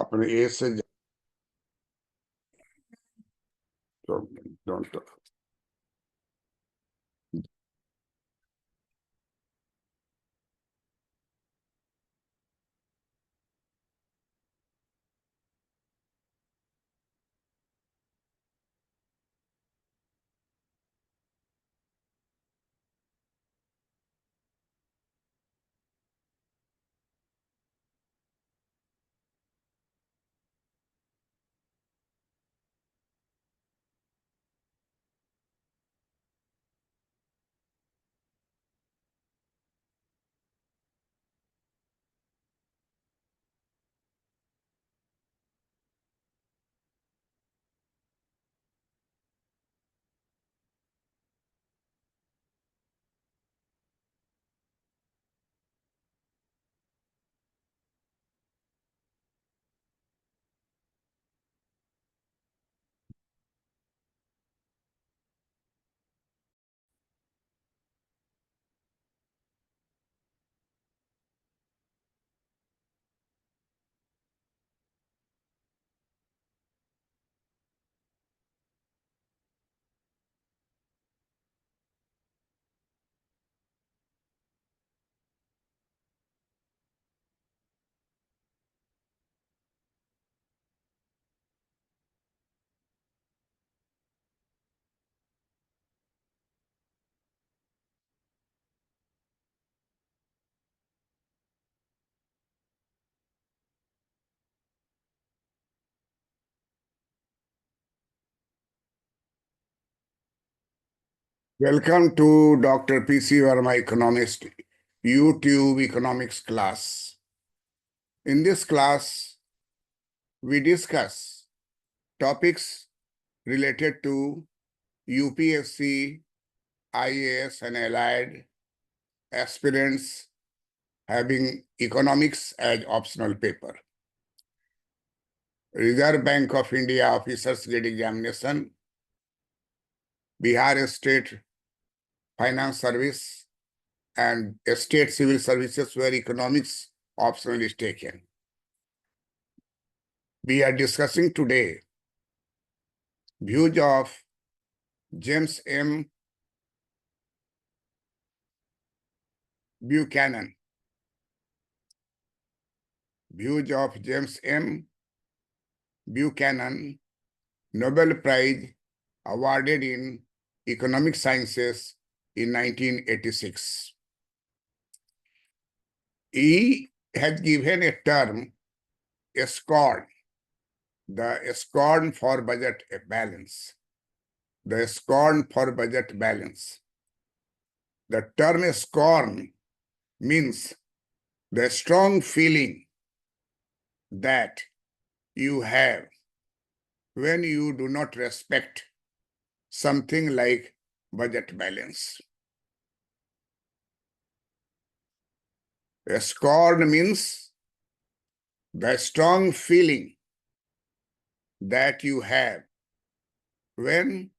अपने एज से don't Welcome to Dr. P.C. Verma Economist YouTube economics class. In this class, we discuss topics related to UPSC, IAS and allied aspirants having economics as optional paper. Reserve Bank of India officers grade examination, Bihar State Finance Service and State Civil Services where economics optional is taken. We are discussing today views of James M. Buchanan. Views of James M. Buchanan, Nobel Prize awarded in Economic Sciences in 1986. He has given a term, a scorn, the scorn for budget balance. The scorn for budget balance. The term scorn means the strong feeling that you have when you do not respect something like budget balance. A scorn means the strong feeling that you have when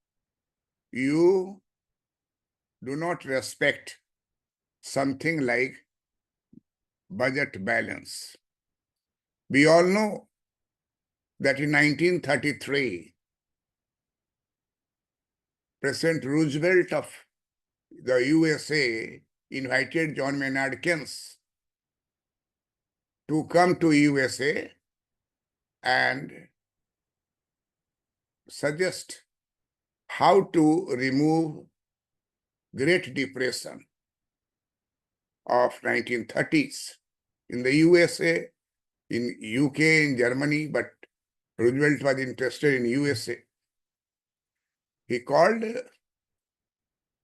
you do not respect something like budget balance. We all know that in 1933, President Roosevelt of the USA invited John Maynard Keynes to come to USA and suggest how to remove Great Depression of 1930s in the USA, in UK, in Germany, but Roosevelt was interested in USA. He called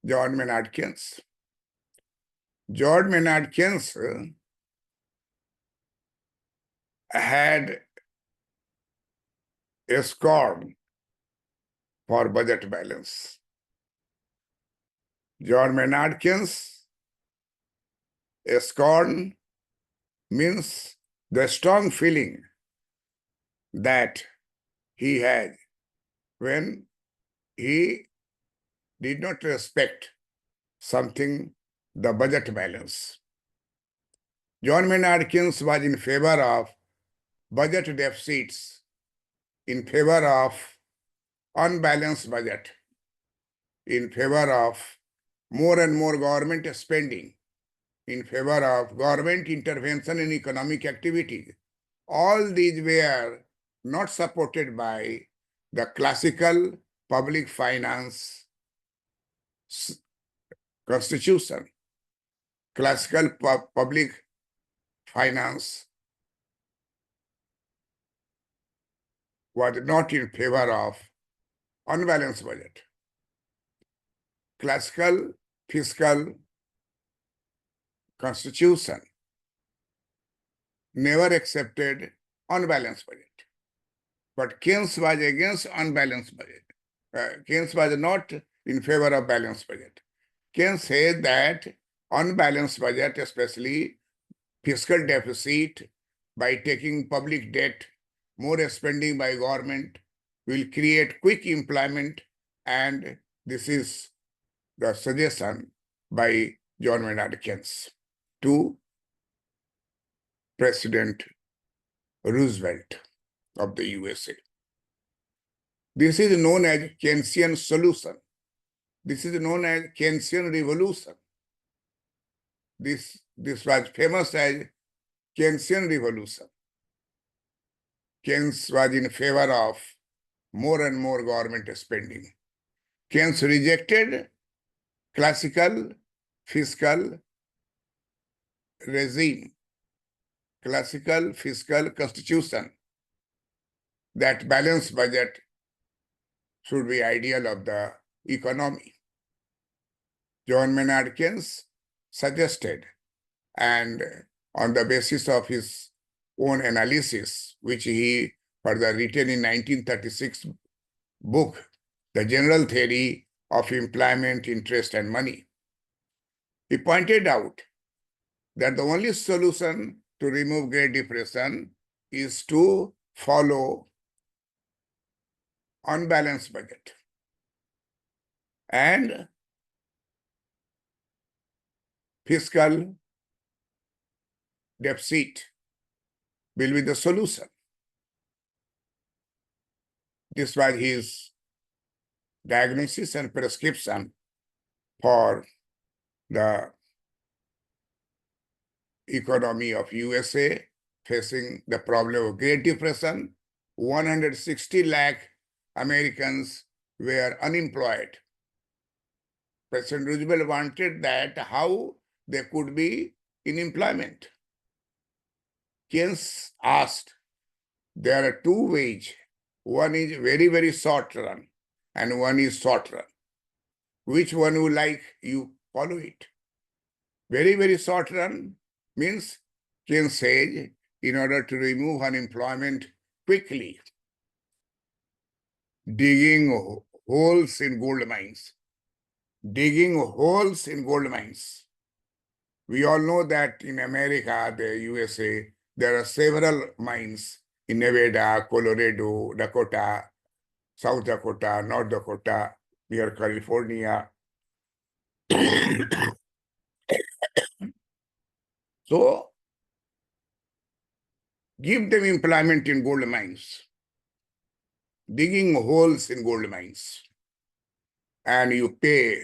John Maynard Keynes. John Maynard Keynes had a scorn for budget balance. John Maynard Keynes, a scorn means the strong feeling that he had when he did not respect something, the budget balance. John Maynard Keynes was in favor of budget deficits in favor of unbalanced budget, in favor of more and more government spending, in favor of government intervention in economic activity. All these were not supported by the classical public finance constitution. Classical public finance was not in favor of unbalanced budget. Classical fiscal constitution never accepted unbalanced budget. But Keynes was against unbalanced budget. Keynes was not in favor of balanced budget. Keynes said that unbalanced budget, especially fiscal deficit, by taking public debt, more spending by government, will create quick employment, and this is the suggestion by John Maynard Keynes to President Roosevelt of the USA. This is known as Keynesian solution. This is known as Keynesian revolution. This was famous as Keynesian revolution. Keynes was in favor of more and more government spending. Keynes rejected classical fiscal regime, classical fiscal constitution, that balanced budget should be ideal of the economy. John Maynard Keynes suggested, and on the basis of his own analysis, which he further written in 1936 book, The General Theory of Employment, Interest and Money, he pointed out that the only solution to remove Great Depression is to follow unbalanced budget. And fiscal deficit will be the solution. This was his diagnosis and prescription for the economy of USA facing the problem of Great Depression. 160 lakh Americans were unemployed. President Roosevelt wanted that how they could be in employment. Keynes asked, there are two ways. One is very, very short run and one is short run. Which one you like, you follow it. Very, very short run means, Keynes says, in order to remove unemployment quickly, digging holes in gold mines. Digging holes in gold mines. We all know that in America, the USA, there are several mines in Nevada, Colorado, Dakota, South Dakota, North Dakota, near California. So, give them employment in gold mines, digging holes in gold mines, and you pay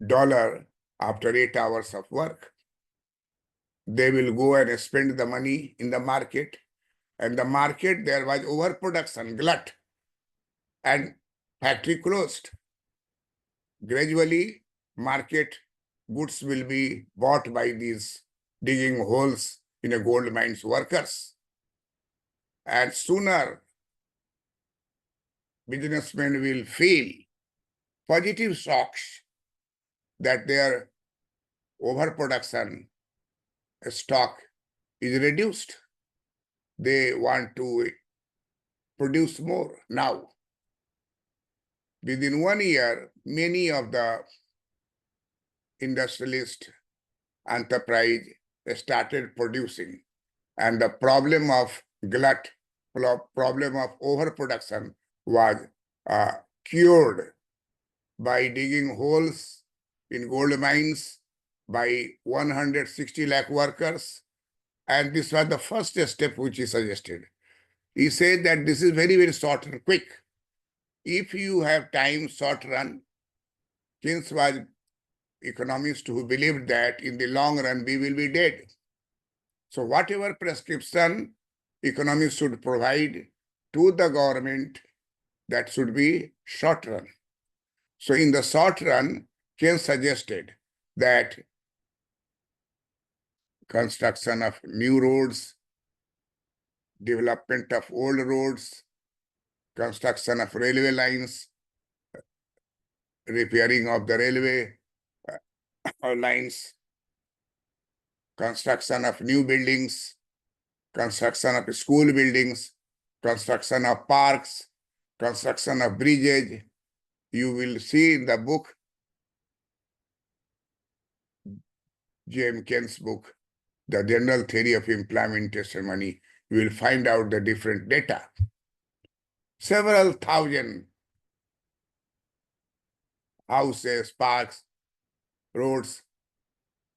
$1 after 8 hours of work. They will go and spend the money in the market, and the market, there was overproduction, glut, and factory closed. Gradually, market goods will be bought by these digging holes in a gold mines workers. And sooner, businessmen will feel positive shocks that their overproduction stock is reduced. They want to produce more now. Within 1 year, many of the industrialist enterprise started producing, and the problem of glut, problem of overproduction was cured by digging holes in gold mines by 160 lakh workers. And this was the first step which he suggested. He said that this is very, very short and quick. If you have time, short run, Keynes was economist who believed that in the long run we will be dead. So whatever prescription economists should provide to the government, that should be short run. So in the short run, Keynes suggested that construction of new roads, development of old roads, construction of railway lines, repairing of the railway lines, construction of new buildings, construction of school buildings, construction of parks, construction of bridges. You will see in the book, J.M. Keynes' book, The General Theory of Implementation Money, you will find out the different data. Several thousand houses, parks, roads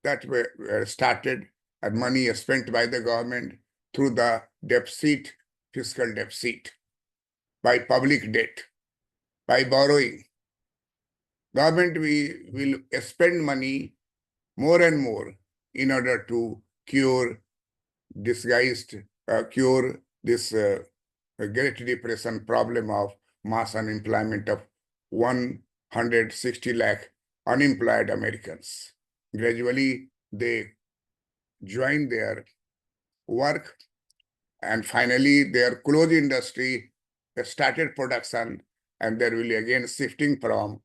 that were started and money is spent by the government through the deficit, fiscal deficit, by public debt, by borrowing. Government will spend money more and more in order to cure this Great Depression problem of mass unemployment of 160 lakh unemployed Americans. Gradually, they join their work, and finally their clothes industry started production, and there will be again shifting from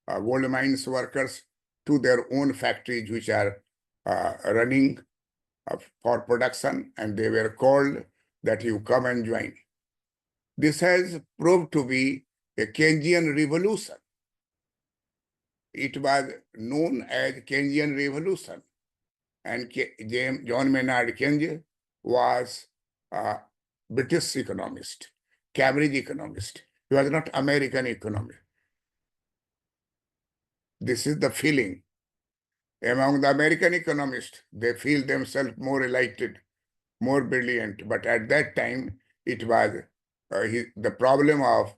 gold mines workers to their own factories which are running for production, and they were called that you come and join. This has proved to be a Keynesian revolution. It was known as Keynesian revolution, and John Maynard Keynes was a British economist, Cambridge economist. He was not American economist. This is the feeling. Among the American economists, they feel themselves more enlightened, more brilliant. But at that time, it was the problem of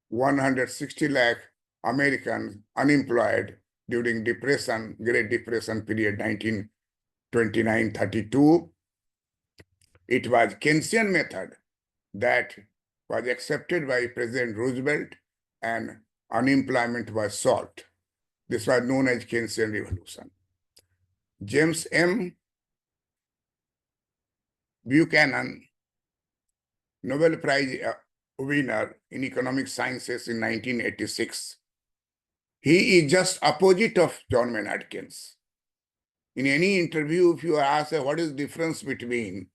160 lakh Americans unemployed during Depression, Great Depression period 1929-32. It was Keynesian method that was accepted by President Roosevelt, and unemployment was solved. This was known as Keynesian revolution. James M. Buchanan, Nobel Prize winner in economic sciences in 1986. He is just opposite of John Maynard Keynes. In any interview, if you ask what is the difference between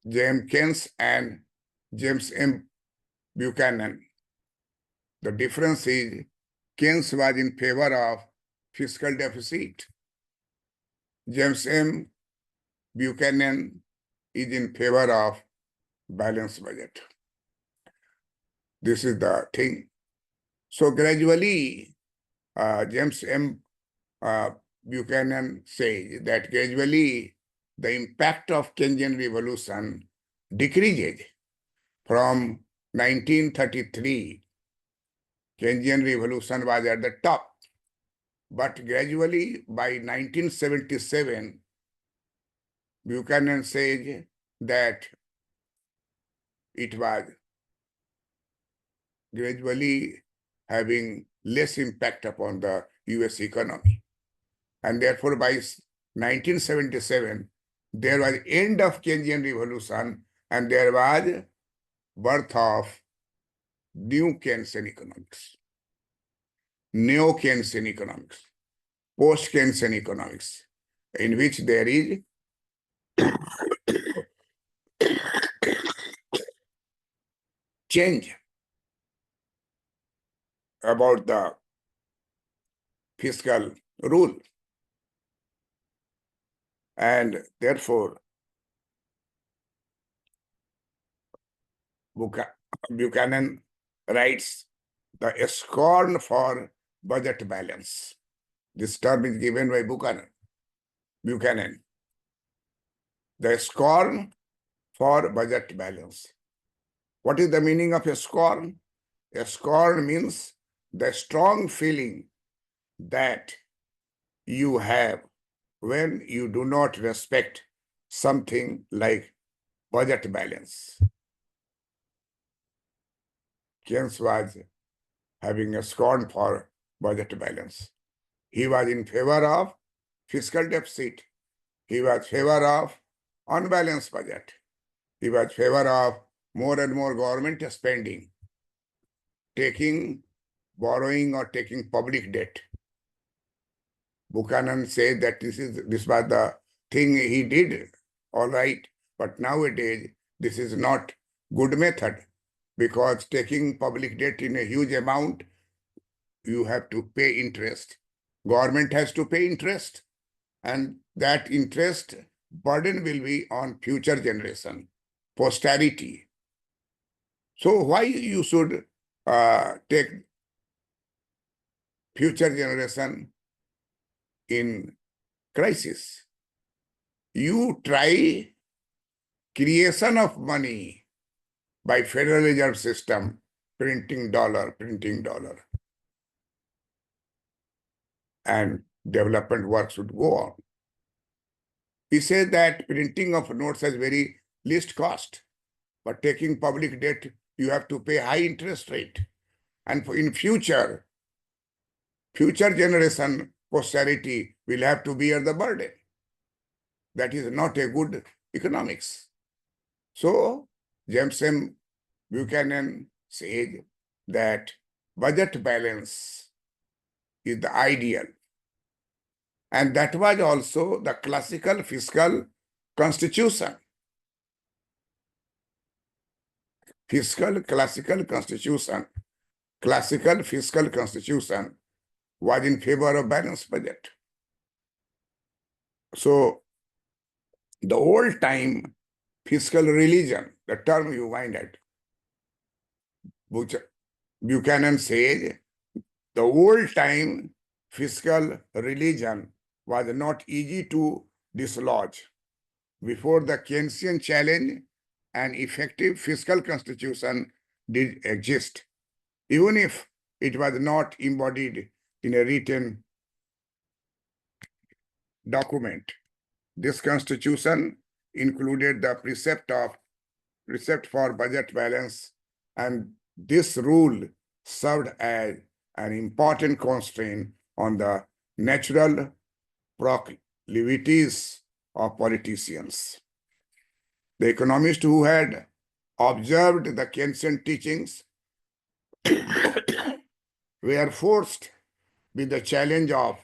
James Keynes and James M. Buchanan, the difference is Keynes was in favor of fiscal deficit. James M. Buchanan is in favor of balanced budget. This is the thing. So gradually, James M. Buchanan says that gradually the impact of Keynesian revolution decreases. From 1933, Keynesian revolution was at the top. But gradually, by 1977, Buchanan says that it was gradually having less impact upon the US economy. And therefore, by 1977, there was end of Keynesian revolution, and there was birth of new Keynesian economics, neo-Keynesian economics, post-Keynesian economics, in which there is change about the fiscal rule. And therefore, Buchanan writes, the scorn for budget balance. This term is given by Buchanan. The scorn for budget balance. What is the meaning of a scorn? A scorn means the strong feeling that you have when you do not respect something like budget balance. Keynes was having a scorn for budget balance. He was in favor of fiscal deficit. He was in favor of unbalanced budget. He was in favor of more and more government spending, borrowing or taking public debt. Buchanan said that this was the thing he did, all right, but nowadays this is not good method, because taking public debt in a huge amount, you have to pay interest. Government has to pay interest, and that interest burden will be on future generation, posterity. So why you should take future generation in crisis? You try creation of money by Federal Reserve System, printing dollar, and development work should go on. He said that printing of notes has very least cost, but taking public debt, you have to pay high interest rate. And in future generation, posterity will have to bear the burden. That is not a good economics. So James M. Buchanan said that budget balance is the ideal. And that was also the classical fiscal constitution. Classical fiscal constitution was in favor of balanced budget. So the old time fiscal religion, the term you find at, Buchanan said, the old time fiscal religion was not easy to dislodge. Before the Keynesian challenge, an effective fiscal constitution did exist, even if it was not embodied in a written document. This constitution included the precept for budget balance, and this rule served as an important constraint on the natural proclivities of politicians. The economists who had observed the Keynesian teachings were forced with the challenge of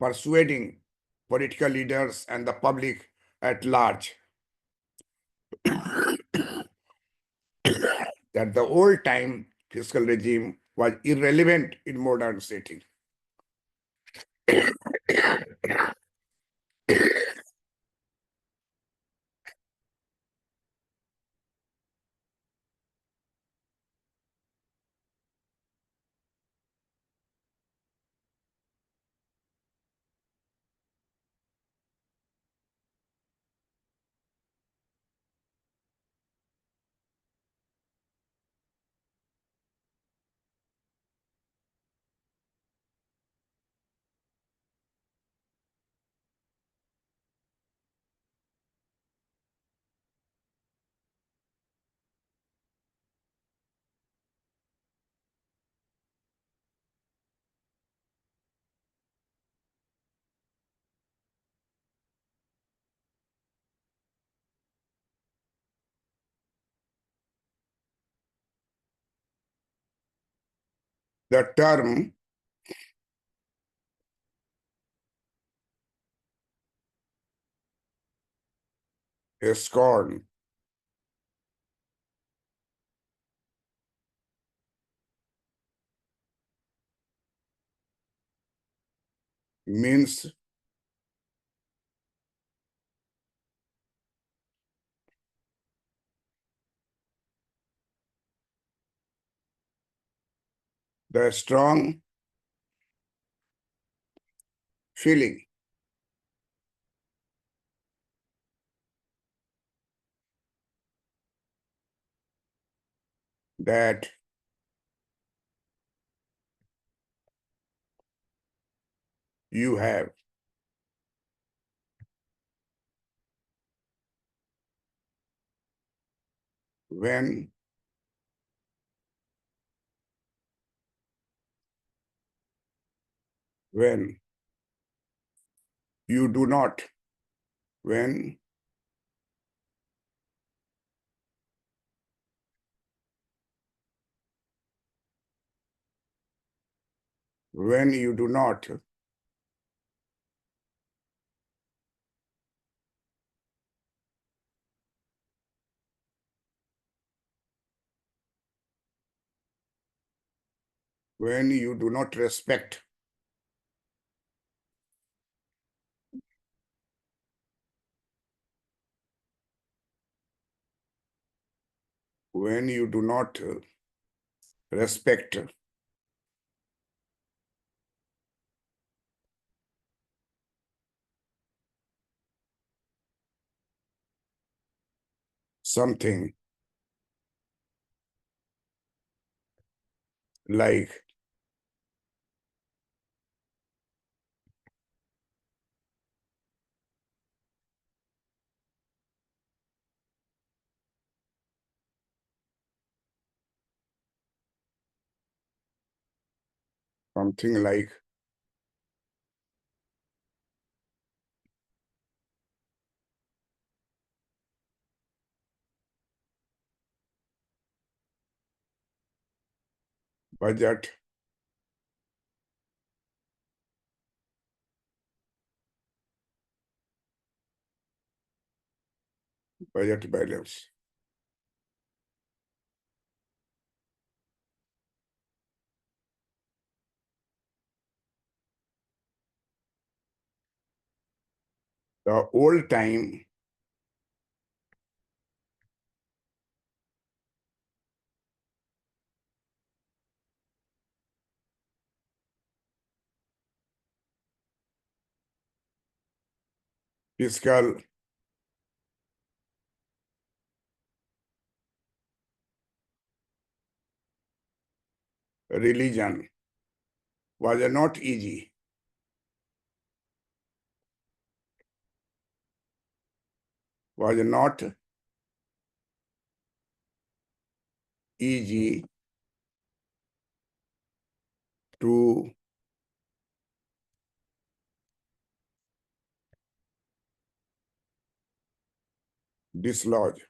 persuading political leaders and the public at large that the old-time fiscal regime was irrelevant in modern setting. The term scorn means the strong feeling that you have when you do not, when you do not respect when you do not respect something like something like budget, budget balance. The old time fiscal religion was not easy, was not easy to dislodge.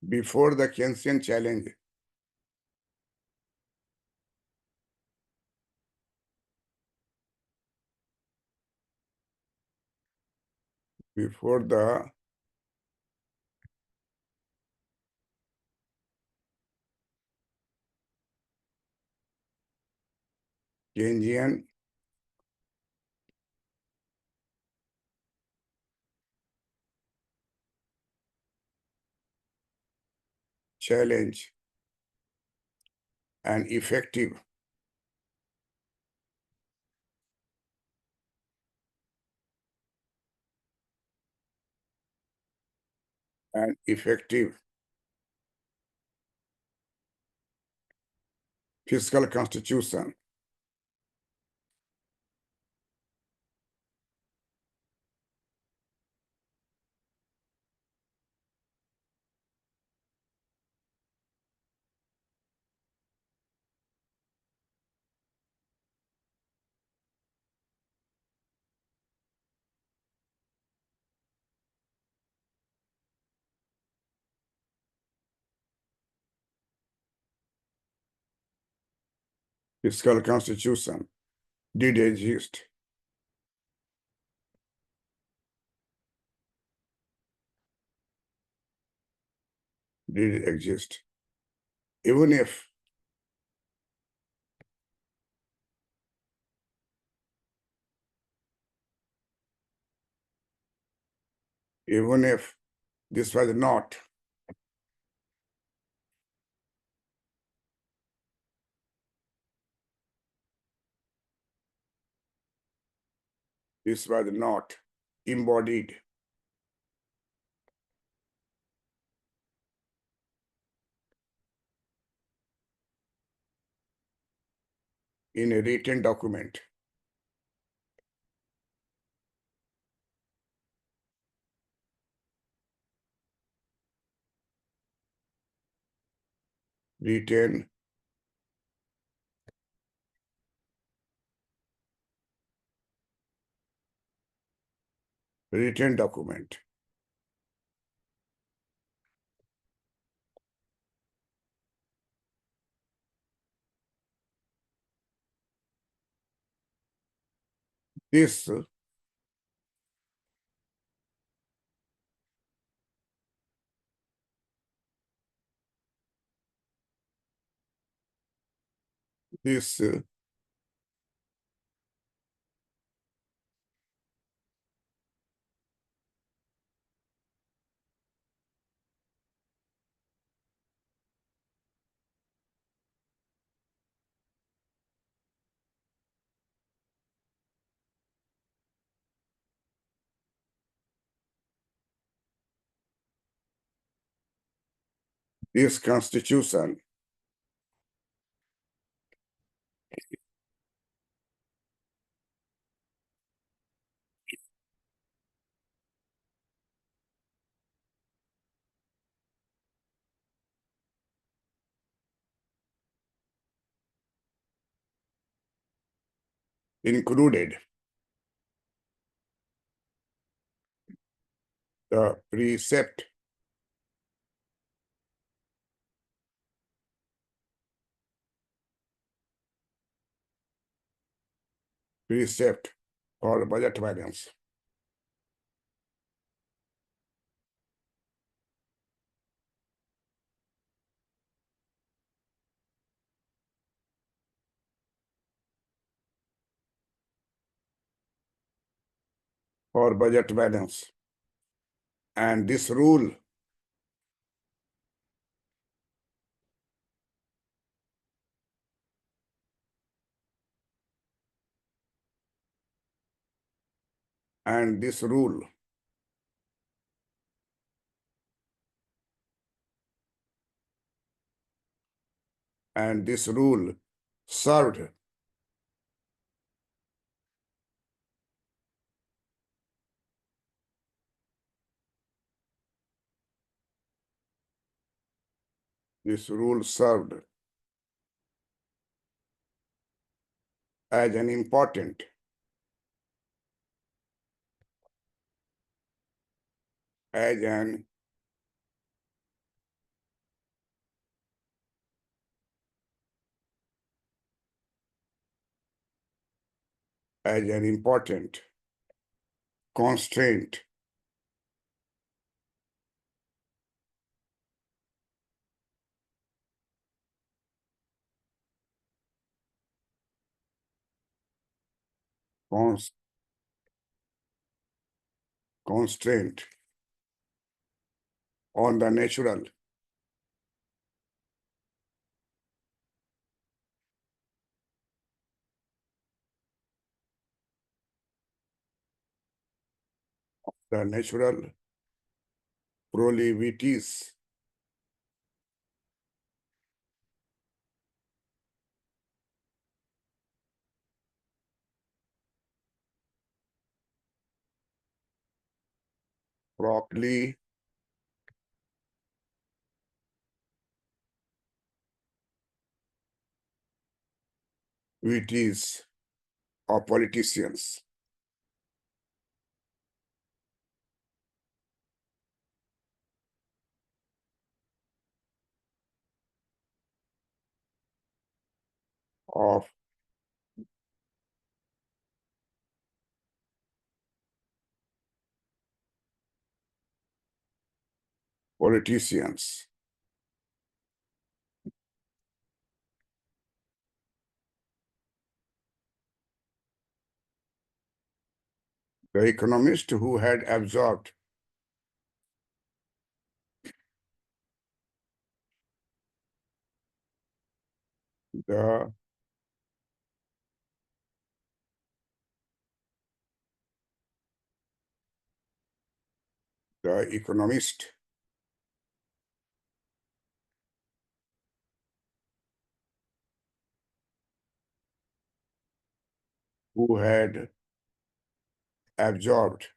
Before the Keynesian challenge, before the Keynesian challenge, an effective fiscal constitution fiscal constitution did exist. Did exist. Even if this was not This was not embodied in a written document. Written written document. This this this constitution included the precept for budget balance for budget balance. And this rule and this rule and this rule served this rule served as an important as an important constraint cons- constraint on the natural proclivities proclivities of politicians of politicians. The economist who had absorbed the the economist who had absorbed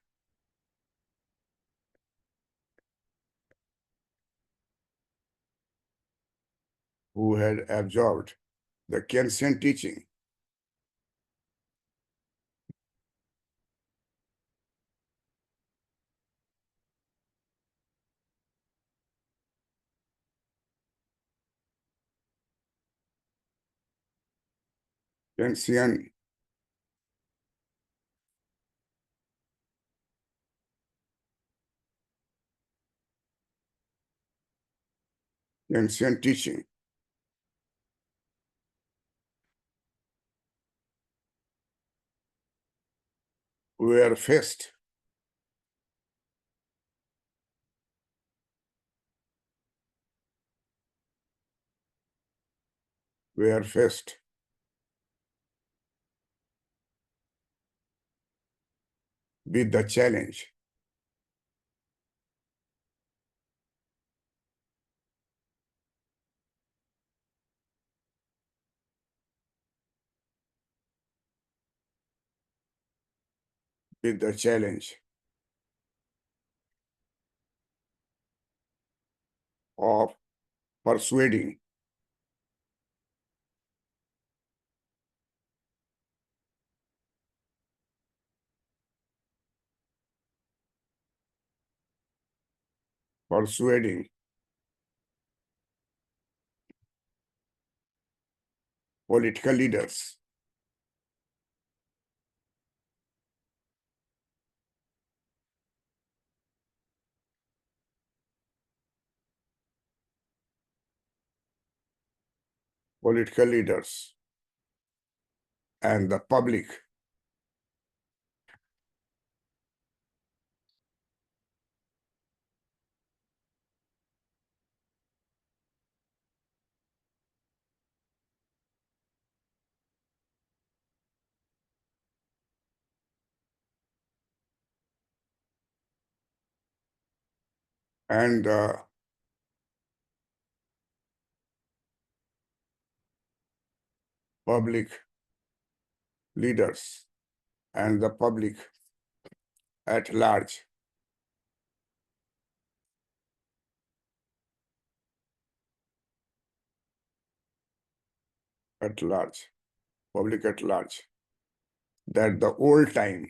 the Keynesian teaching, Keynesian Keynesian teaching were faced were faced with the challenge with the challenge of persuading persuading political leaders political leaders and the public and the public leaders and the public at large at large public at large that the old time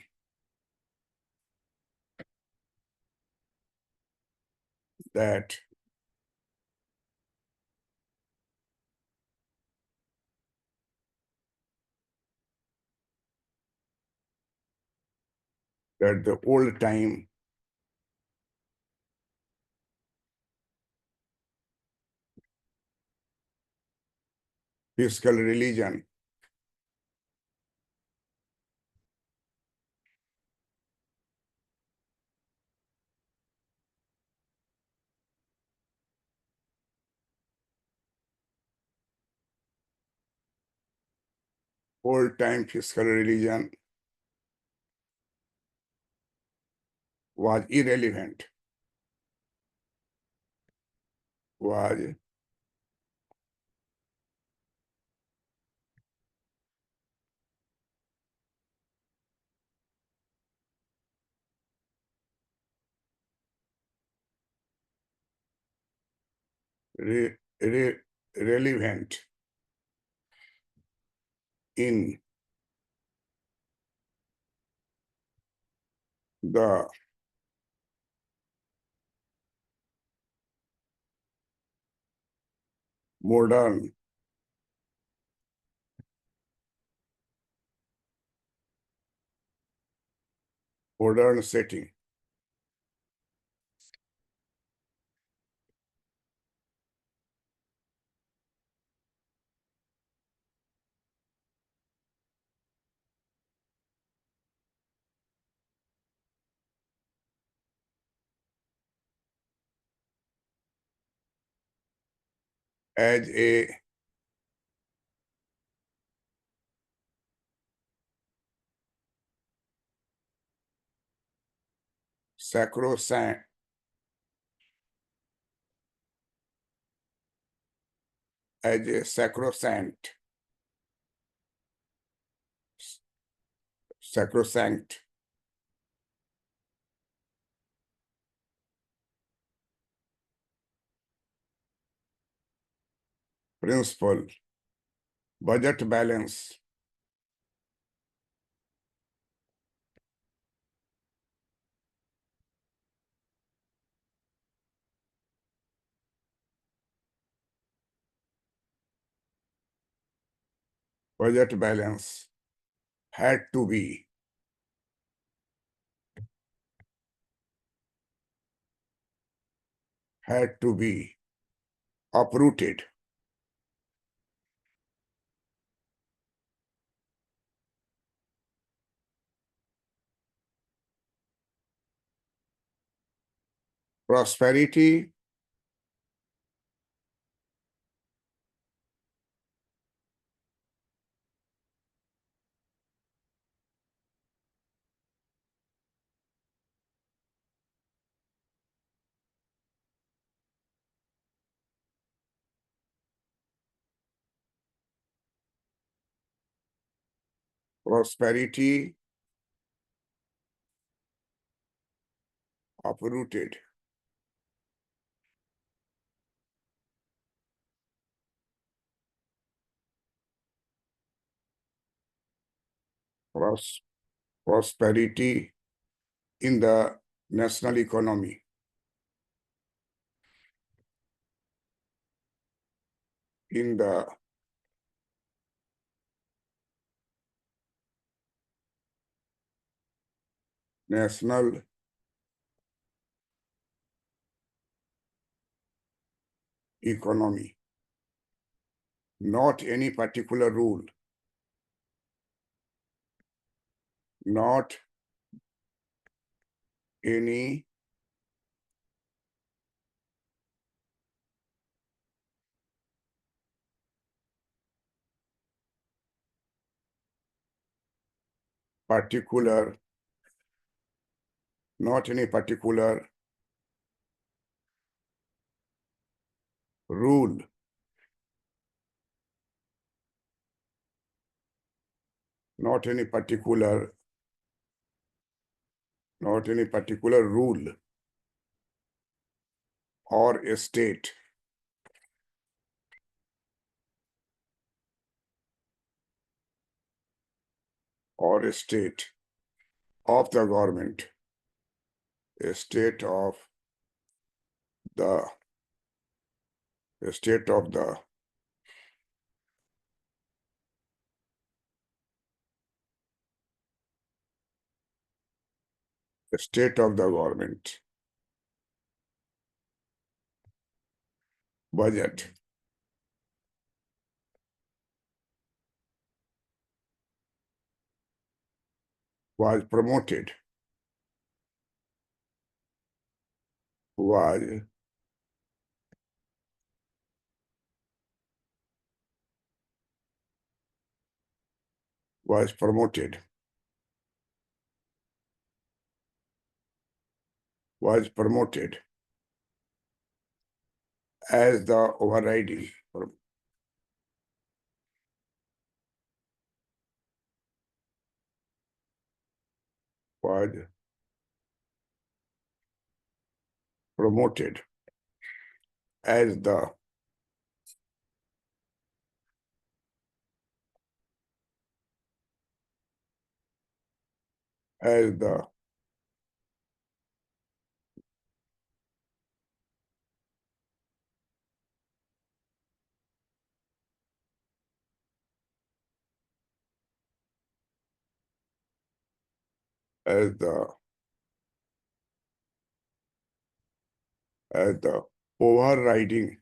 that the old time fiscal religion, old time fiscal religion was irrelevant, was re, re, relevant in the modern setting. As a sacrosanct as a sacrosanct principle, budget balance, budget balance had to be uprooted. Prosperity prosperity uprooted. Pros- Prosperity in the national economy, in the national economy, not any particular rule, not any particular, not any particular rule, not any particular, not any particular rule or a state or a state of the government, a state of the, a state of the a state of the government budget was promoted, was was promoted, was promoted as the overriding, was promoted as the as the as the as the overriding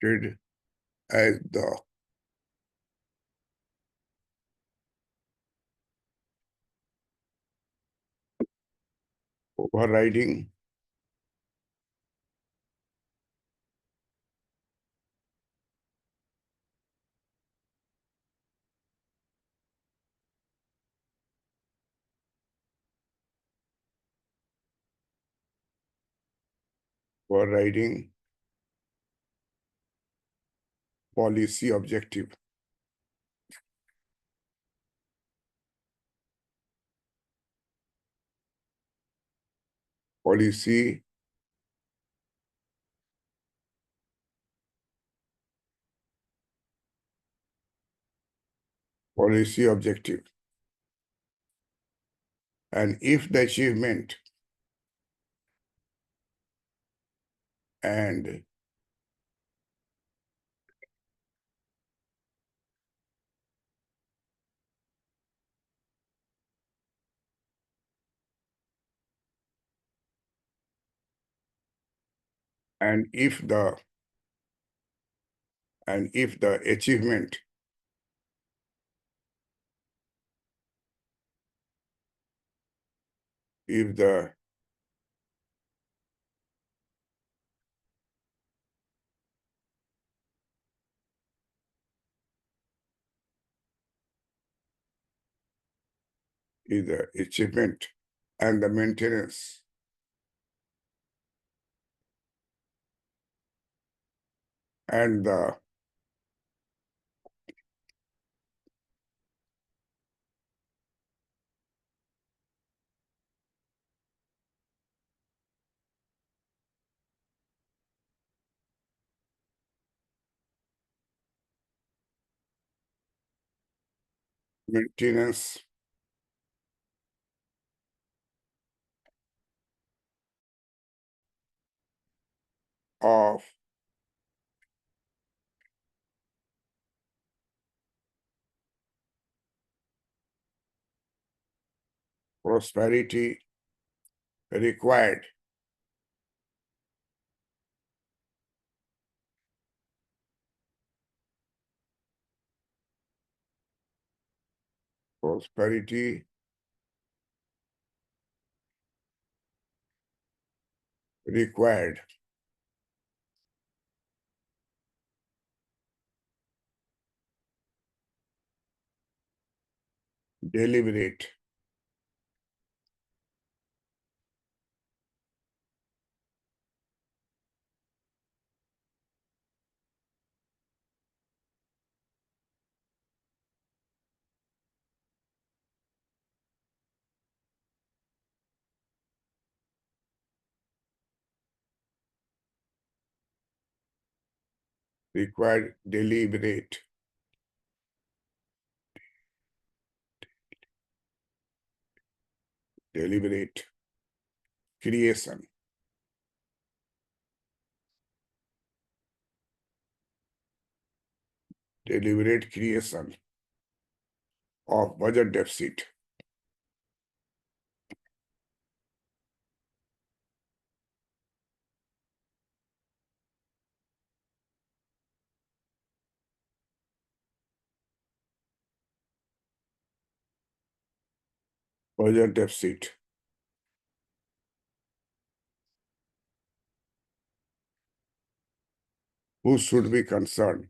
did as the overriding overriding policy objective. Policy objective. And if the achievement and if the achievement if the achievement and the maintenance and the maintenance of prosperity required prosperity required deliberate deliberate creation deliberate creation of budget deficit budget deficit who should be concerned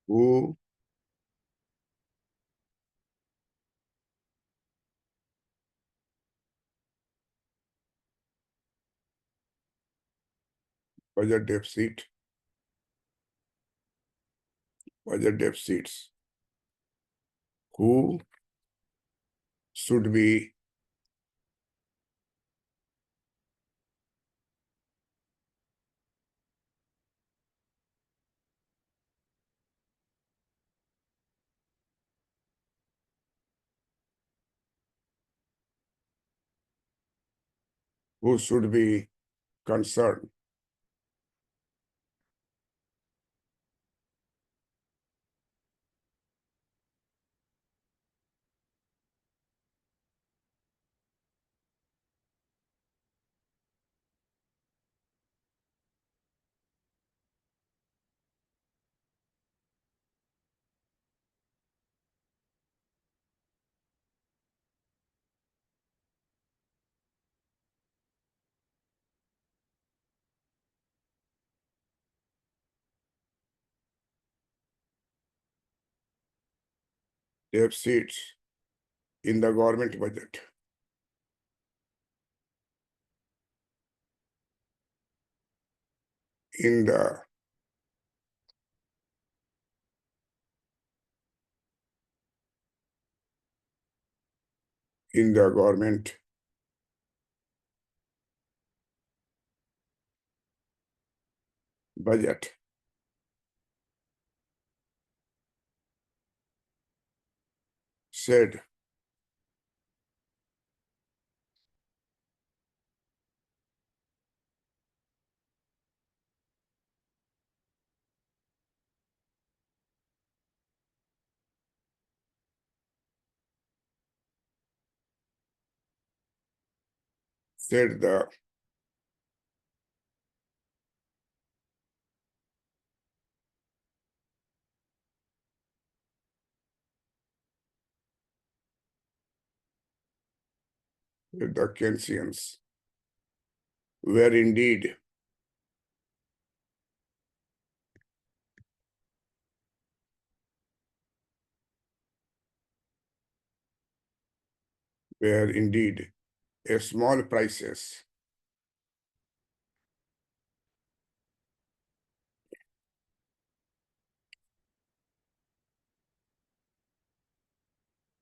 who budget deficits who should be concerned deficits in the government budget. In the government budget. Said the Keynesians were indeed a small prices,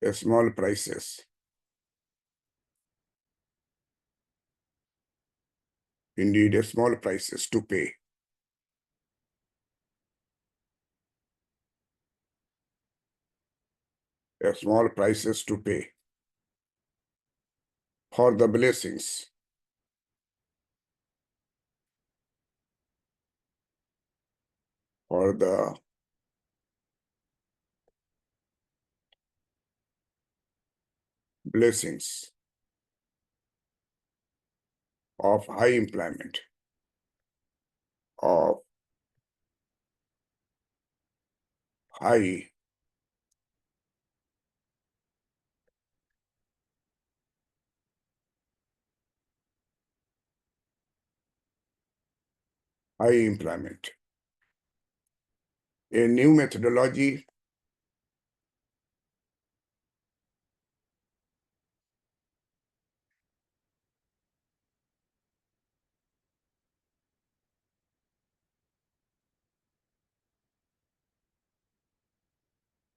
a small prices, indeed a small prices to pay, a small prices to pay for the blessings, for the blessings of high employment, of high employment. A new methodology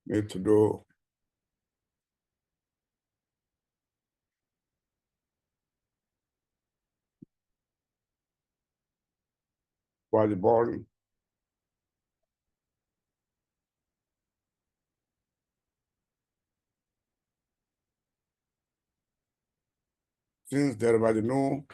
methodo was born since there was no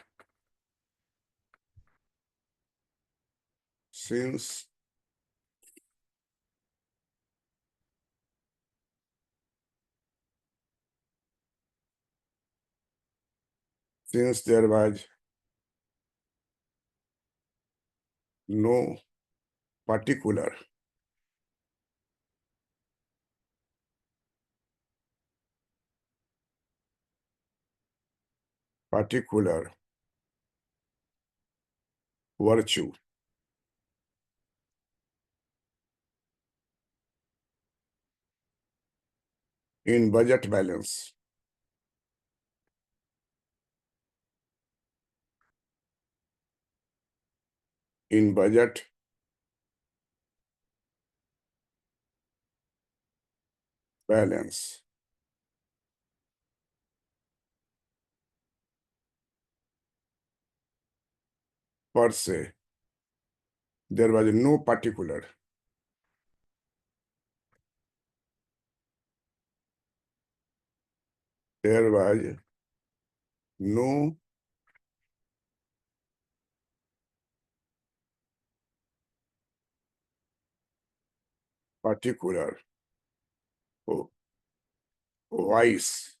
since there was no particular virtue in budget balance, in budget balance. Per se, there was no particular there was no particular oh, vice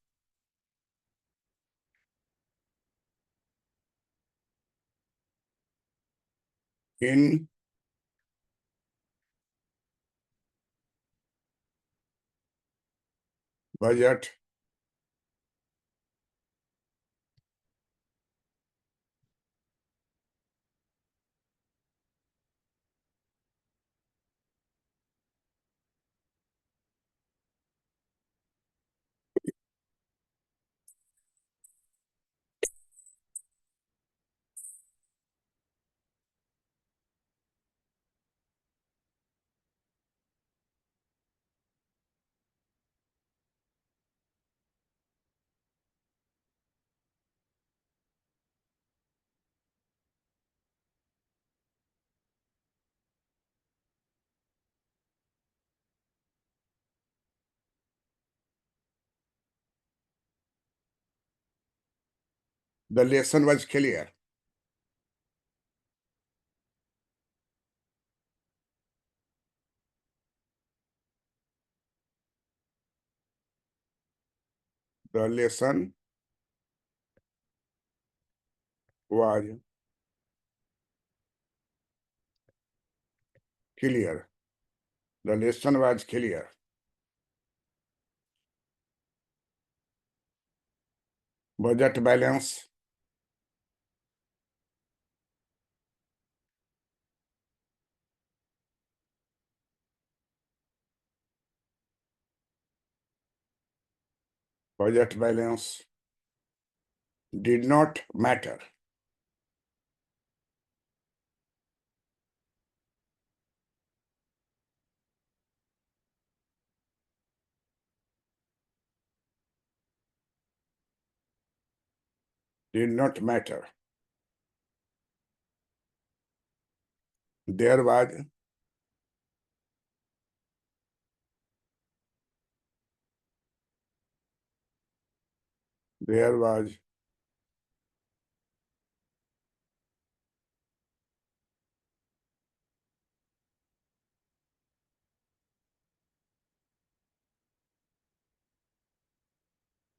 in budget The lesson was clear. The lesson was clear. The lesson was clear. Budget balance, budget balance did not matter. Did not matter. There was there was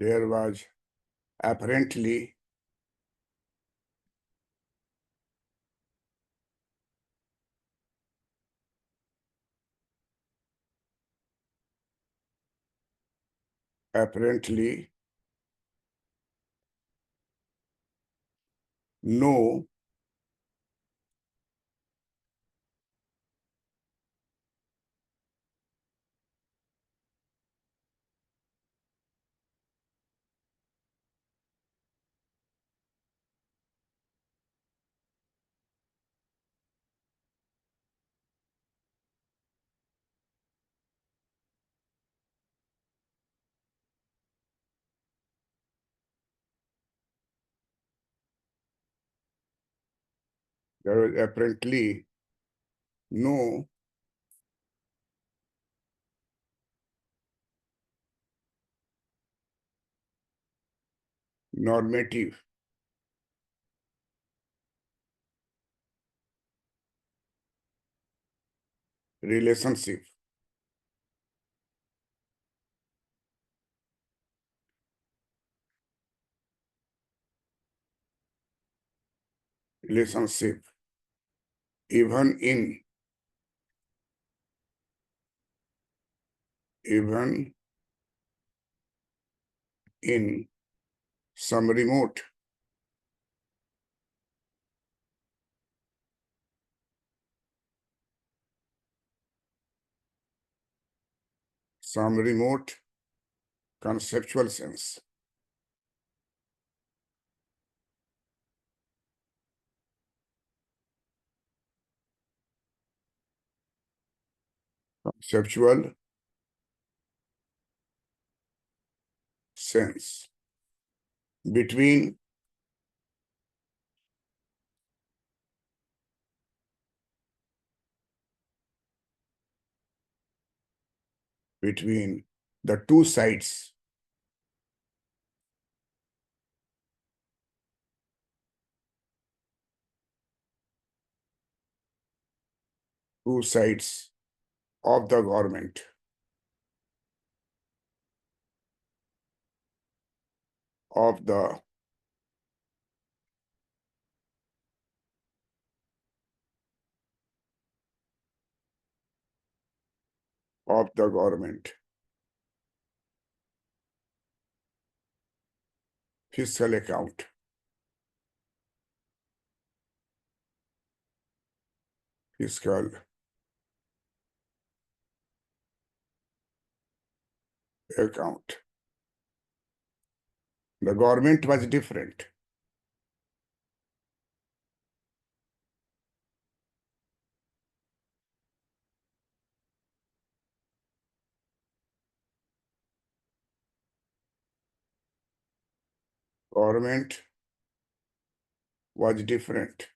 there was apparently apparently no there was apparently no normative relationship relationship even even in some remote some remote conceptual sense. Conceptual sense between between the two sides of the government of the government. Fiscal account. Fiscal account. The government was different. Government was different.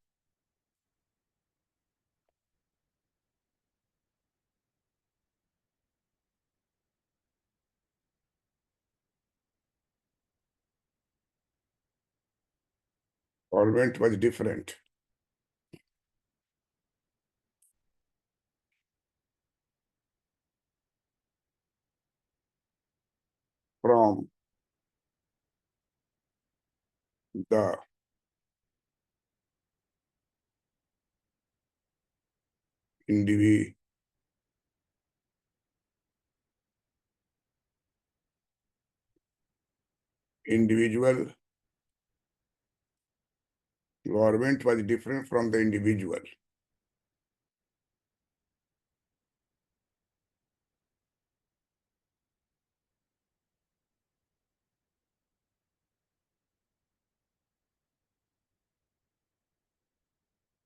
Environment was different from the individual. Environment was different from the individual.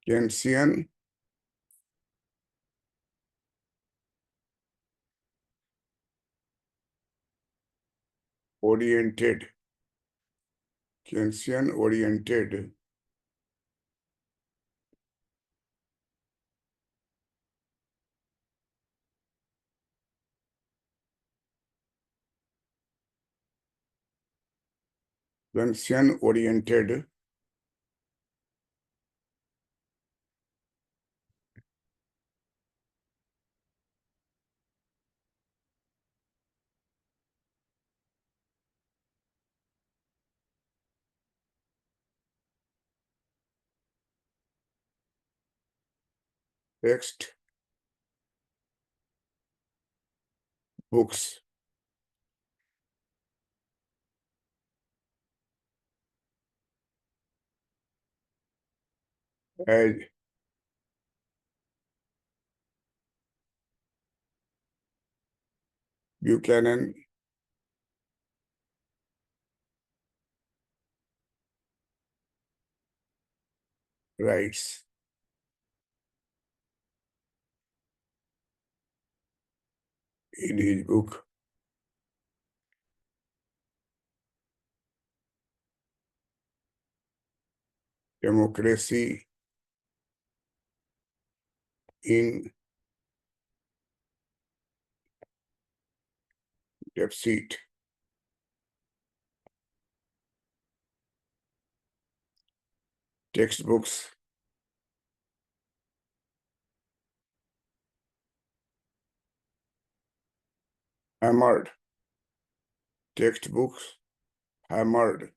Keynesian oriented. Keynesian oriented Keynesian oriented text books as Buchanan writes. In his book, Democracy in Deficit. Textbooks hammered. Textbooks hammered.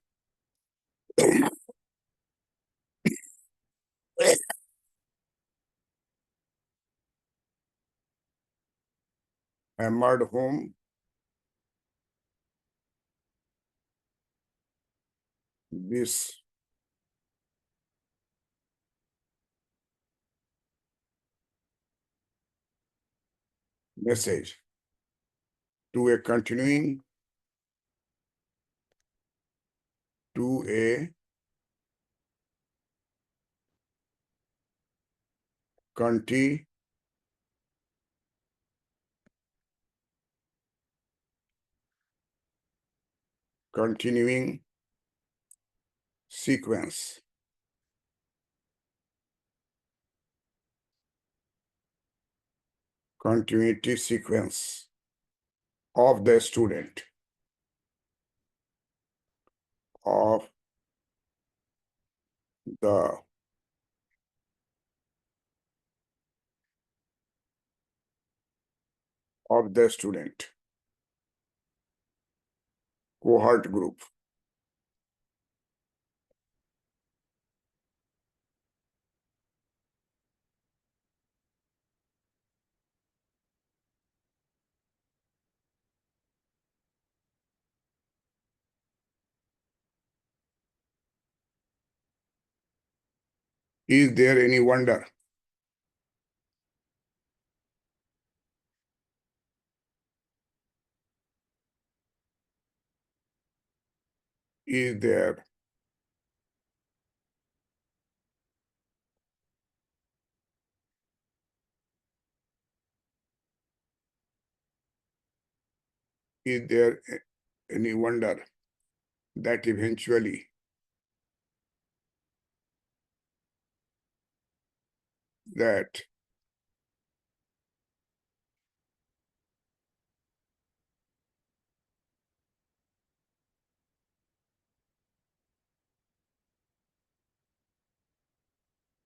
Hammered home this message to a continuing to a country continuing sequence. Continuity sequence of the student of the student cohort group. Is there any wonder? Is there any wonder that eventually that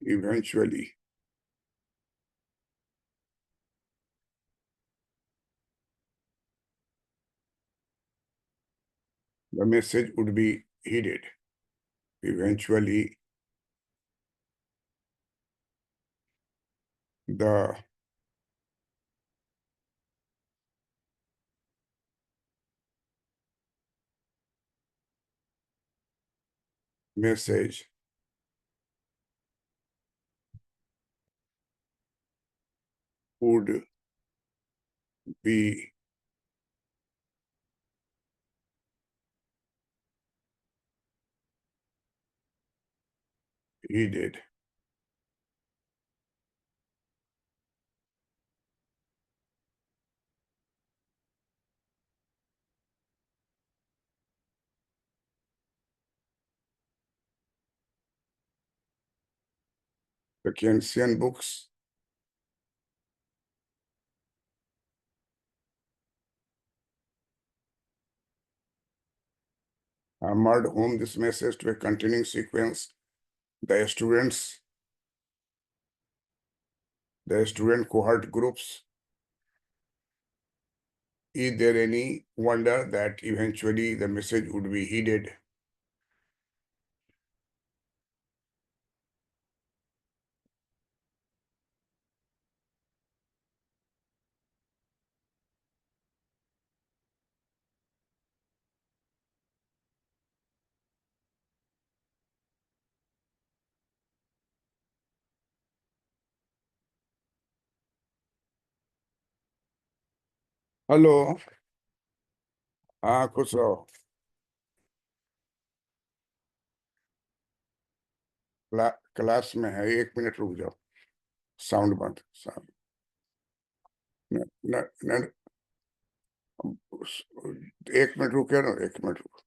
eventually the message would be heeded. Eventually the message would be heeded. The Keynesian books hammered home this message to a continuing sequence. The student cohort groups. Is there any wonder that eventually the message would be heeded? Hello, हाँ खुश रहो। Class में है, 1 minute रुक जाओ। Sound बंद। Sound न, न, न, 1 मिनट रुके ना, 1 मिनट रुको।